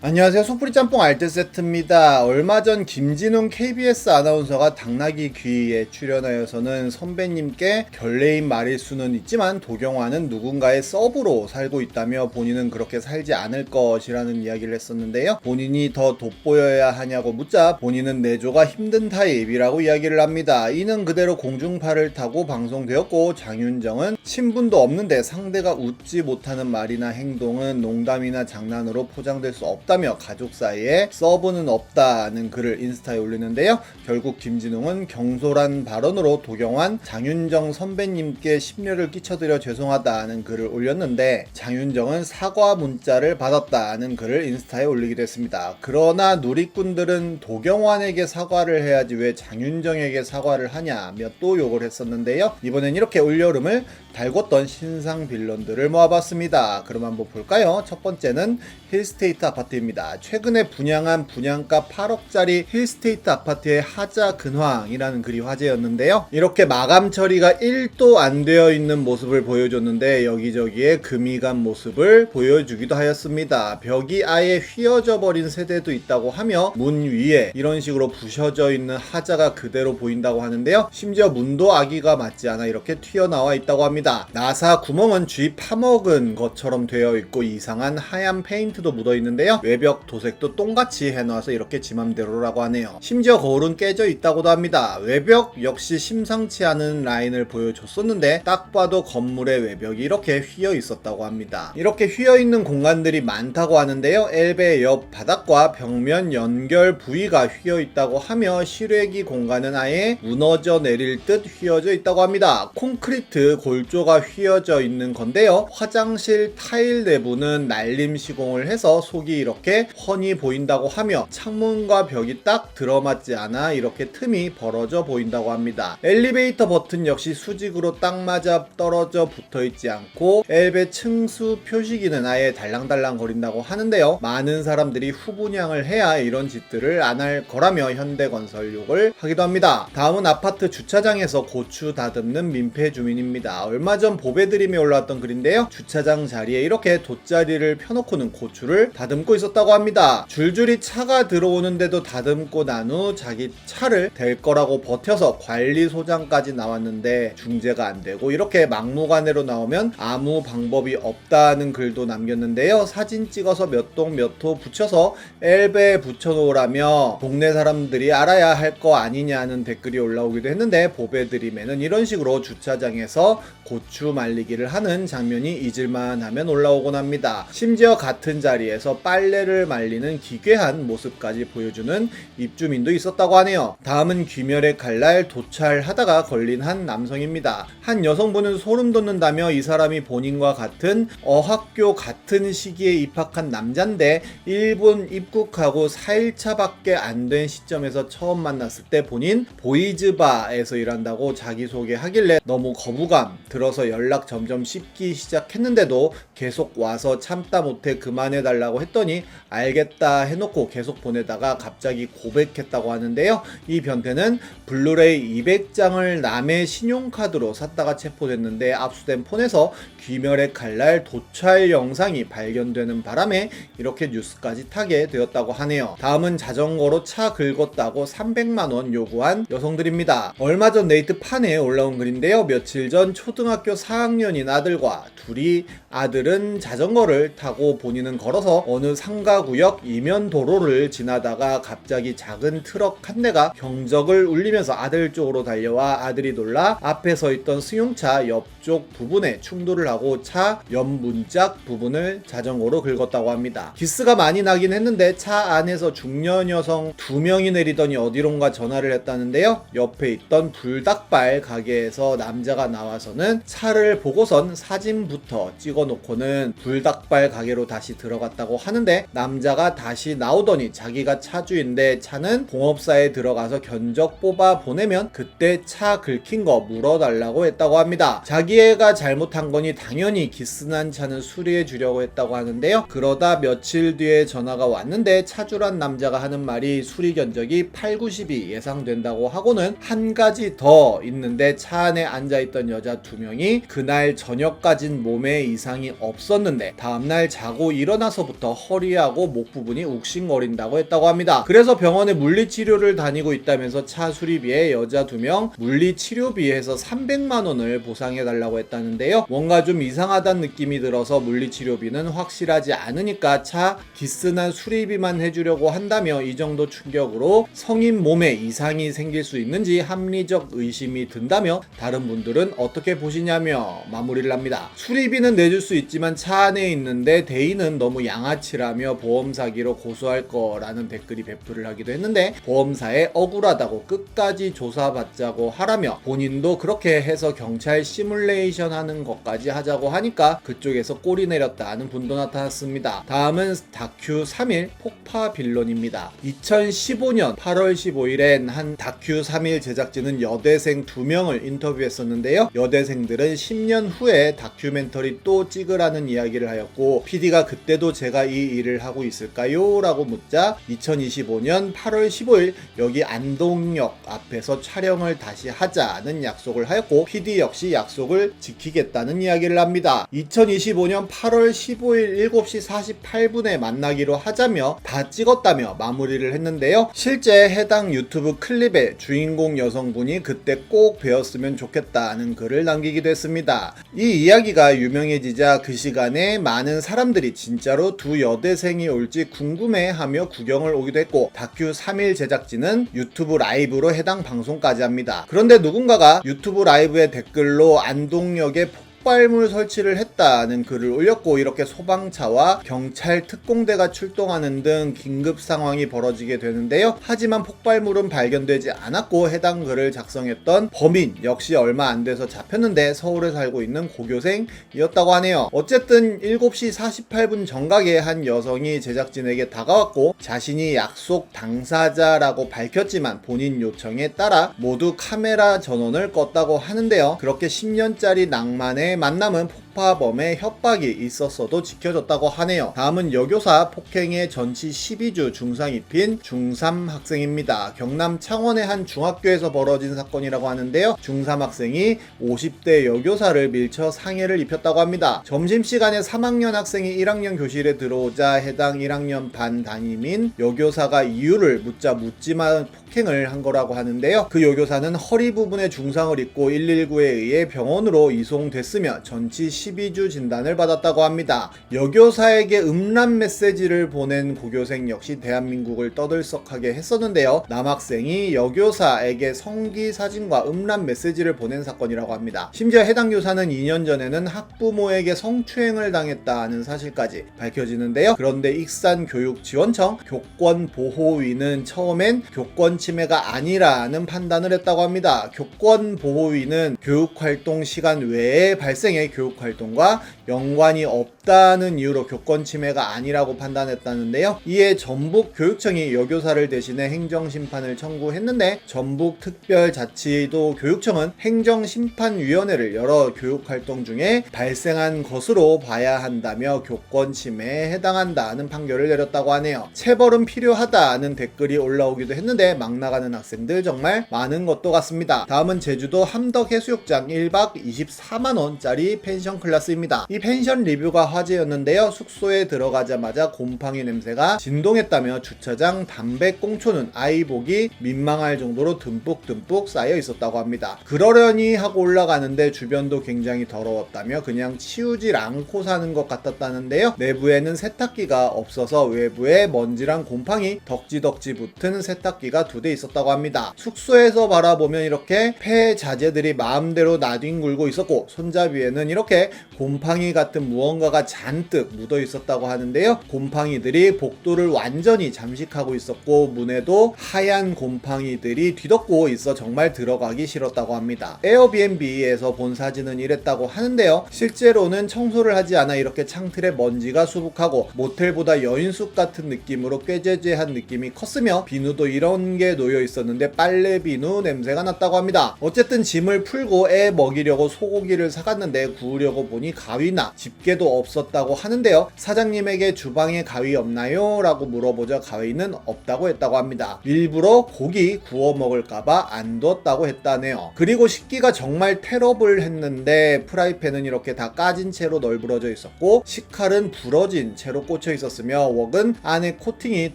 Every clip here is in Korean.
안녕하세요. 속풀이 짬뽕 알뜰 세트입니다. 얼마 전 김진웅 KBS 아나운서가 당나귀 귀에 출연하여서는 선배님께 결례인 말일 수는 있지만 도경화는 누군가의 서브로 살고 있다며 본인은 그렇게 살지 않을 것이라는 이야기를 했었는데요. 본인이 더 돋보여야 하냐고 묻자 본인은 내조가 힘든 타입이라고 이야기를 합니다. 이는 그대로 공중파를 타고 방송되었고, 장윤정은 친분도 없는데 상대가 웃지 못하는 말이나 행동은 농담이나 장난으로 포장될 수 없다며 가족 사이에 서브는 없다는 글을 인스타에 올리는데요. 결국 김진웅은 경솔한 발언으로 도경환, 장윤정 선배님께 심려를 끼쳐드려 죄송하다는 글을 올렸는데, 장윤정은 사과 문자를 받았다는 글을 인스타에 올리기도 했습니다. 그러나 누리꾼들은 도경환에게 사과를 해야지 왜 장윤정에게 사과를 하냐며 또 욕을 했었는데요. 이번엔 이렇게 올여름을 달궜던 신상 빌런들을 모아봤습니다. 그럼 한번 볼까요? 첫 번째는 힐스테이트 아파트입니다. 최근에 분양한 분양가 8억짜리 힐스테이트 아파트의 하자 근황이라는 글이 화제였는데요. 이렇게 마감 처리가 1도 안 되어 있는 모습을 보여줬는데 여기저기에 금이 간 모습을 보여주기도 하였습니다. 벽이 아예 휘어져 버린 세대도 있다고 하며 문 위에 이런 식으로 부셔져 있는 하자가 그대로 보인다고 하는데요. 심지어 문도 아기가 맞지 않아 이렇게 튀어나와 있다고 합니다. 나사 구멍은 쥐 파먹은 것처럼 되어 있고 이상한 하얀 페인트도 묻어 있는데요. 외벽 도색도 똥같이 해놔서 이렇게 지 맘대로라고 하네요. 심지어 거울은 깨져 있다고도 합니다. 외벽 역시 심상치 않은 라인을 보여줬었는데 딱 봐도 건물의 외벽이 이렇게 휘어 있었다고 합니다. 이렇게 휘어 있는 공간들이 많다고 하는데요. 엘베 옆 바닥과 벽면 연결 부위가 휘어 있다고 하며 실외기 공간은 아예 무너져 내릴 듯 휘어져 있다고 합니다. 콘크리트 골조가 휘어져 있는 건데요. 화장실 타일 내부는 날림 시공을 해서 속이 이렇게 훤히 보인다고 하며 창문과 벽이 딱 들어맞지 않아 이렇게 틈이 벌어져 보인다고 합니다. 엘리베이터 버튼 역시 수직으로 딱 맞아 떨어져 붙어있지 않고 엘베 층수 표시기는 아예 달랑달랑 거린다고 하는데요. 많은 사람들이 후분양을 해야 이런 짓들을 안 할 거라며 현대건설 욕을 하기도 합니다. 다음은 아파트 주차장에서 고추 다듬는 민폐 주민입니다. 얼마 전 보배드림에 올라왔던 글인데요. 주차장 자리에 이렇게 돗자리를 펴놓고는 고추를 다듬고 있었다고 합니다. 줄줄이 차가 들어오는데도 다듬고 난 후 자기 차를 댈 거라고 버텨서 관리소장까지 나왔는데 중재가 안 되고 이렇게 막무가내로 나오면 아무 방법이 없다는 글도 남겼는데요. 사진 찍어서 몇 동 몇 호 붙여서 엘베에 붙여놓으라며 동네 사람들이 알아야 할 거 아니냐는 댓글이 올라오기도 했는데, 보배드림에는 이런 식으로 주차장에서 고추 말리기를 하는 장면이 잊을만 하면 올라오곤 합니다. 심지어 같은 자리에서 빨래를 말리는 기괴한 모습까지 보여주는 입주민도 있었다고 하네요. 다음은 귀멸의 칼날 도찰하다가 걸린 한 남성입니다. 한 여성분은 소름 돋는다며 이 사람이 본인과 같은 어학교 같은 시기에 입학한 남잔데 일본 입국하고 4일차밖에 안 된 시점에서 처음 만났을 때 본인 보이즈바에서 일한다고 자기소개하길래 너무 거부감 들어서 연락 점점 씹기 시작했는데도 계속 와서 참다 못해 그만해달라고 했더니 알겠다 해놓고 계속 보내다가 갑자기 고백했다고 하는데요. 이 변태는 블루레이 200장을 남의 신용카드로 샀다가 체포됐는데 압수된 폰에서 귀멸의 칼날 도찰 영상이 발견되는 바람에 이렇게 뉴스까지 타게 되었다고 하네요. 다음은 자전거로 차 긁었다고 300만원 요구한 여성들입니다. 얼마 전 네이트판에 올라온 글인데요. 며칠 전 초등학교 4학년인 아들과 둘이 아들은 자전거를 타고 본인은 걸어서 어느 상가구역 이면 도로를 지나다가 갑자기 작은 트럭 한 대가 경적을 울리면서 아들 쪽으로 달려와 아들이 놀라 앞에 서 있던 승용차 옆쪽 부분에 충돌을 하고 차 옆 문짝 부분을 자전거로 긁었다고 합니다. 기스가 많이 나긴 했는데 차 안에서 중년 여성 2명이 내리더니 어디론가 전화를 했다는데요. 옆에 있던 불닭발 가게에서 남자가 나와서는 차를 보고선 사진부터 찍어놓고는 불닭발 가게로 다시 들어갔다고 하는데, 남자가 다시 나오더니 자기가 차주인데 차는 공업사에 들어가서 견적 뽑아 보내면 그때 차 긁힌 거 물어달라고 했다고 합니다. 자기애가 잘못한 거니 당연히 기스난 차는 수리해 주려고 했다고 하는데요. 그러다 며칠 뒤에 전화가 왔는데 차주란 남자가 하는 말이 수리 견적이 8,90이 예상된다고 하고는 한 가지 더 있는데 차 안에 앉아있던 여자 2명 2명이 그날 저녁까진 몸에 이상이 없었는데 다음날 자고 일어나서부터 허리하고 목 부분이 욱신거린다고 했다고 합니다. 그래서 병원에 물리치료를 다니고 있다면서 차 수리비에 여자 2명 물리치료비 해서 300만 원을 보상해달라고 했다는데요. 뭔가 좀 이상하다는 느낌이 들어서 물리치료비는 확실하지 않으니까 차 기스난 수리비만 해주려고 한다며 이 정도 충격으로 성인 몸에 이상이 생길 수 있는지 합리적 의심이 든다며 다른 분들은 어떻게 보시냐며 마무리를 합니다. 수리비는 내줄 수 있지만 차 안에 있는데 대인은 너무 양아치라며 보험 사기로 고소할 거라는 댓글이 배포를 하기도 했는데 보험사에 억울하다고 끝까지 조사받자고 하라며 본인도 그렇게 해서 경찰 시뮬레이션 하는 것까지 하자고 하니까 그쪽에서 꼬리 내렸다는 분도 나타났습니다. 다음은 다큐 3일 폭파 빌런입니다. 2015년 8월 15일엔 한 다큐 3일 제작진은 여대생 2명을 인터뷰했었는데요. 여대생들은 10년 후에 다큐멘터리 또 찍으라는 이야기를 하였고 PD가 그때도 제가 이 일을 하고 있을까요? 라고 묻자 2025년 8월 15일 여기 안동역 앞에서 촬영을 다시 하자는 약속을 하였고 PD 역시 약속을 지키겠다는 이야기를 합니다. 2025년 8월 15일 7시 48분에 만나기로 하자며 다 찍었다며 마무리를 했는데요. 실제 해당 유튜브 클립에 주인공 여성분이 그때 꼭 배웠으면 좋겠다는 글을 남기기도 했습니다. 이 이야기가 유명해지자 그 시간에 많은 사람들이 진짜로 두 여대생이 올지 궁금해하며 구경을 오기도 했고 다큐 3일 제작진은 유튜브 라이브로 해당 방송까지 합니다. 그런데 누군가가 유튜브 라이브의 댓글로 안동역에 폭발물 설치를 했다는 글을 올렸고 이렇게 소방차와 경찰 특공대가 출동하는 등 긴급 상황이 벌어지게 되는데요. 하지만 폭발물은 발견되지 않았고 해당 글을 작성했던 범인 역시 얼마 안 돼서 잡혔는데 서울에 살고 있는 고교생이었다고 하네요. 어쨌든 7시 48분 정각에 한 여성이 제작진에게 다가왔고 자신이 약속 당사자라고 밝혔지만 본인 요청에 따라 모두 카메라 전원을 껐다고 하는데요. 그렇게 10년짜리 낭만의 만남은 폭파범의 협박이 있었어도 지켜졌다고 하네요. 다음은 여교사 폭행에 전치 12주 중상 입힌 중3 학생입니다. 경남 창원의 한 중학교에서 벌어진 사건이라고 하는데요. 중3 학생이 50대 여교사를 밀쳐 상해를 입혔다고 합니다. 점심시간에 3학년 학생이 1학년 교실에 들어오자 해당 1학년 반 담임인 여교사가 이유를 묻자 묻지만 폭행을 한 거라고 하는데요. 그 여교사는 허리 부분에 중상을 입고 119에 의해 병원으로 이송됐으며 전치 12주 진단을 받았다고 합니다. 여교사에게 음란 메시지를 보낸 고교생 역시 대한민국을 떠들썩하게 했었는데요. 남학생이 여교사에게 성기 사진과 음란 메시지를 보낸 사건이라고 합니다. 심지어 해당 교사는 2년 전에는 학부모에게 성추행을 당했다는 사실까지 밝혀지는데요. 그런데 익산교육지원청 교권보호위는 처음엔 교권 침해가 아니라는 판단을 했다고 합니다. 교권보호위는 교육활동 시간 외에 발생해 교육활동과 연관이 없다는 이유로 교권 침해가 아니라고 판단했다는데요. 이에 전북교육청이 여교사를 대신해 행정심판을 청구했는데 전북특별자치도 교육청은 행정심판위원회를 열어 교육활동 중에 발생한 것으로 봐야 한다며 교권 침해에 해당한다는 판결을 내렸다고 하네요. 체벌은 필요하다는 댓글이 올라오기도 했는데 막 나가는 학생들 정말 많은 것도 같습니다. 다음은 제주도 함덕해수욕장 1박 24만원짜리 펜션 클래스입니다. 이 펜션 리뷰가 화제였는데요. 숙소에 들어가자마자 곰팡이 냄새가 진동했다며 주차장 담배꽁초는 아이 보기 민망할 정도로 듬뿍듬뿍 쌓여 있었다고 합니다. 그러려니 하고 올라가는데 주변도 굉장히 더러웠다며 그냥 치우질 않고 사는 것 같았다는데요. 내부에는 세탁기가 없어서 외부에 먼지랑 곰팡이 덕지덕지 붙은 세탁기가 2대 있었다고 합니다. 숙소에서 바라보면 이렇게 폐자재들이 마음대로 나뒹굴고 있었고 손잡이에는 이렇게 곰팡이 같은 무언가가 잔뜩 묻어 있었다고 하는데요. 곰팡이들이 복도를 완전히 잠식하고 있었고 문에도 하얀 곰팡이들이 뒤덮고 있어 정말 들어가기 싫었다고 합니다. 에어비앤비에서 본 사진은 이랬다고 하는데요. 실제로는 청소를 하지 않아 이렇게 창틀에 먼지가 수북하고 모텔보다 여인숙 같은 느낌으로 꾀죄죄한 느낌이 컸으며 비누도 이런 게 놓여 있었는데 빨래 비누 냄새가 났다고 합니다. 어쨌든 짐을 풀고 애 먹이려고 소고기를 사갔는데 해봤는데 구우려고 보니 가위나 집게도 없었다고 하는데요. 사장님에게 주방에 가위 없나요? 라고 물어보자 가위는 없다고 했다고 합니다. 일부러 고기 구워 먹을까봐 안 뒀다고 했다네요. 그리고 식기가 정말 테러블 했는데 프라이팬은 이렇게 다 까진 채로 널브러져 있었고 식칼은 부러진 채로 꽂혀 있었으며 웍은 안에 코팅이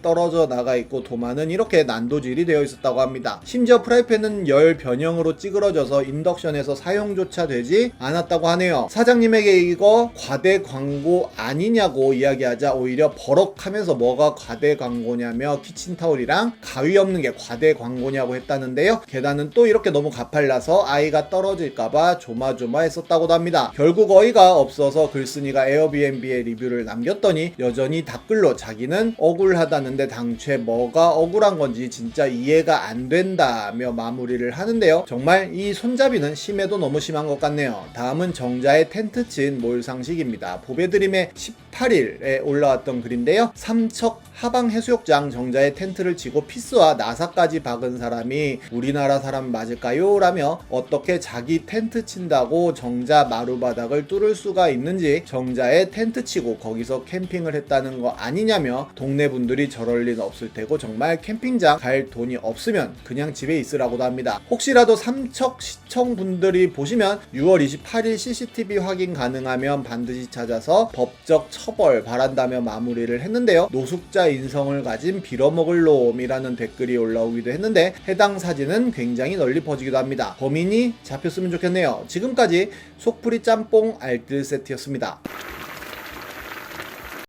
떨어져 나가 있고 도마는 이렇게 난도질이 되어 있었다고 합니다. 심지어 프라이팬은 열 변형으로 찌그러져서 인덕션에서 사용조차 되지 않았다고 하네요. 사장님에게 이거 과대 광고 아니냐고 이야기하자 오히려 버럭하면서 뭐가 과대 광고냐며 키친타올이랑 가위 없는 게 과대 광고냐고 했다는데요. 게다는 또 이렇게 너무 가팔라서 아이가 떨어질까봐 조마조마했었다고 합니다. 결국 어이가 없어서 글쓴이가 에어비앤비에 리뷰를 남겼더니 여전히 댓글로 자기는 억울하다는데 당최 뭐가 억울한 건지 진짜 이해가 안 된다며 마무리를 하는데요. 정말 이 손잡이는 심해도 너무 심한 것 같네요. 다음은 정자의 텐트 친 몰상식입니다. 보배드림의 18일에 올라왔던 글인데요. 삼척 하방해수욕장 정자에 텐트를 치고 피스와 나사까지 박은 사람이 우리나라 사람 맞을까요? 라며 어떻게 자기 텐트 친다고 정자 마루바닥을 뚫을 수가 있는지 정자에 텐트 치고 거기서 캠핑을 했다는 거 아니냐며 동네 분들이 저럴 리는 없을 테고 정말 캠핑장 갈 돈이 없으면 그냥 집에 있으라고도 합니다. 혹시라도 삼척 시청분들이 보시면 6월 28일 CCTV 확인 가능하면 반드시 찾아서 법적 처벌 바란다며 마무리를 했는데요. 노숙자 인성을 가진 빌어먹을 놈이라는 댓글이 올라오기도 했는데 해당 사진은 굉장히 널리 퍼지기도 합니다. 범인이 잡혔으면 좋겠네요. 지금까지 속풀이 짬뽕 알뜰 세트였습니다.